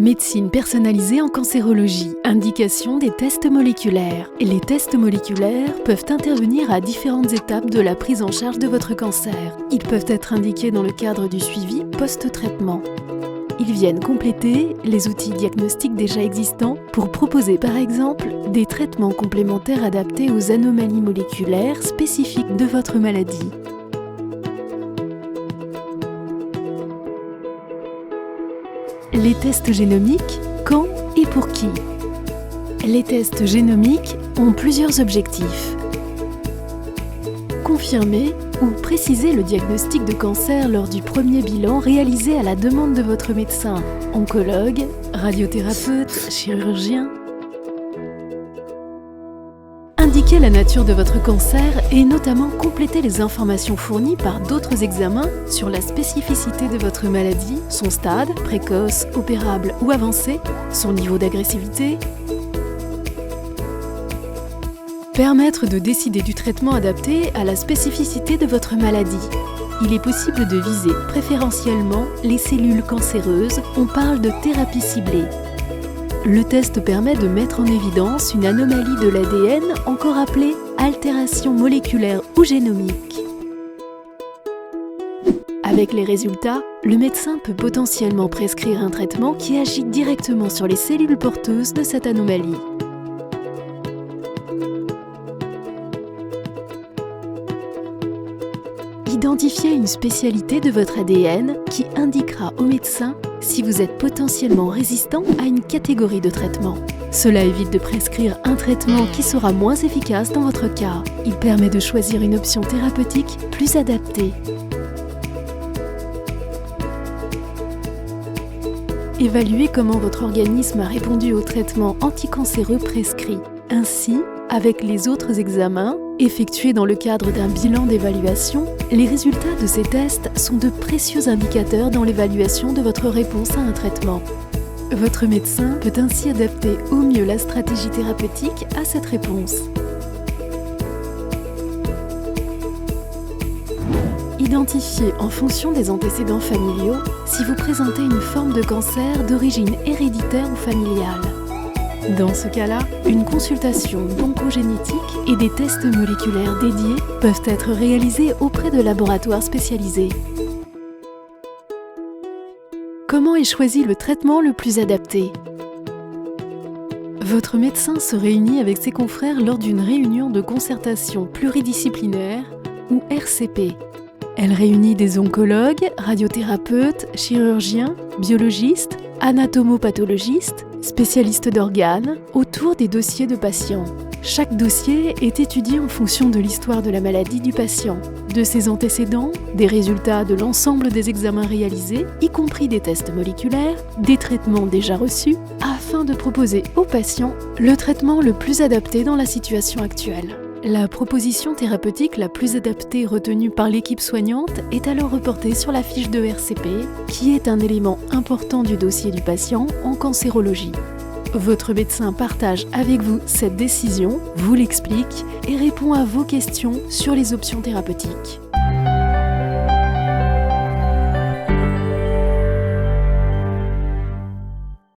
Médecine personnalisée en cancérologie. Indication des tests moléculaires. Les tests moléculaires peuvent intervenir à différentes étapes de la prise en charge de votre cancer. Ils peuvent être indiqués dans le cadre du suivi post-traitement. Ils viennent compléter les outils diagnostiques déjà existants pour proposer par exemple des traitements complémentaires adaptés aux anomalies moléculaires spécifiques de votre maladie. Les tests génomiques, quand et pour qui? Les tests génomiques ont plusieurs objectifs. Confirmer ou préciser le diagnostic de cancer lors du premier bilan réalisé à la demande de votre médecin, oncologue, radiothérapeute, chirurgien. Indiquer la nature de votre cancer et notamment compléter les informations fournies par d'autres examens sur la spécificité de votre maladie, son stade, précoce, opérable ou avancé, son niveau d'agressivité. Permettre de décider du traitement adapté à la spécificité de votre maladie. Il est possible de viser préférentiellement les cellules cancéreuses, on parle de thérapie ciblée. Le test permet de mettre en évidence une anomalie de l'ADN, encore appelée altération moléculaire ou génomique. Avec les résultats, le médecin peut potentiellement prescrire un traitement qui agit directement sur les cellules porteuses de cette anomalie. Identifiez une spécialité de votre ADN qui indiquera au médecin si vous êtes potentiellement résistant à une catégorie de traitement. Cela évite de prescrire un traitement qui sera moins efficace dans votre cas. Il permet de choisir une option thérapeutique plus adaptée. Évaluez comment votre organisme a répondu au traitement anticancéreux prescrit. Ainsi, avec les autres examens, effectués dans le cadre d'un bilan d'évaluation, les résultats de ces tests sont de précieux indicateurs dans l'évaluation de votre réponse à un traitement. Votre médecin peut ainsi adapter au mieux la stratégie thérapeutique à cette réponse. Identifiez en fonction des antécédents familiaux si vous présentez une forme de cancer d'origine héréditaire ou familiale. Dans ce cas-là, une consultation d'oncogénétique et des tests moléculaires dédiés peuvent être réalisés auprès de laboratoires spécialisés. Comment est choisi le traitement le plus adapté? Votre médecin se réunit avec ses confrères lors d'une réunion de concertation pluridisciplinaire ou RCP. Elle réunit des oncologues, radiothérapeutes, chirurgiens, biologistes, anatomopathologistes, spécialistes d'organes, autour des dossiers de patients. Chaque dossier est étudié en fonction de l'histoire de la maladie du patient, de ses antécédents, des résultats de l'ensemble des examens réalisés, y compris des tests moléculaires, des traitements déjà reçus, afin de proposer au patient le traitement le plus adapté dans la situation actuelle. La proposition thérapeutique la plus adaptée retenue par l'équipe soignante est alors reportée sur la fiche de RCP, qui est un élément important du dossier du patient en cancérologie. Votre médecin partage avec vous cette décision, vous l'explique et répond à vos questions sur les options thérapeutiques.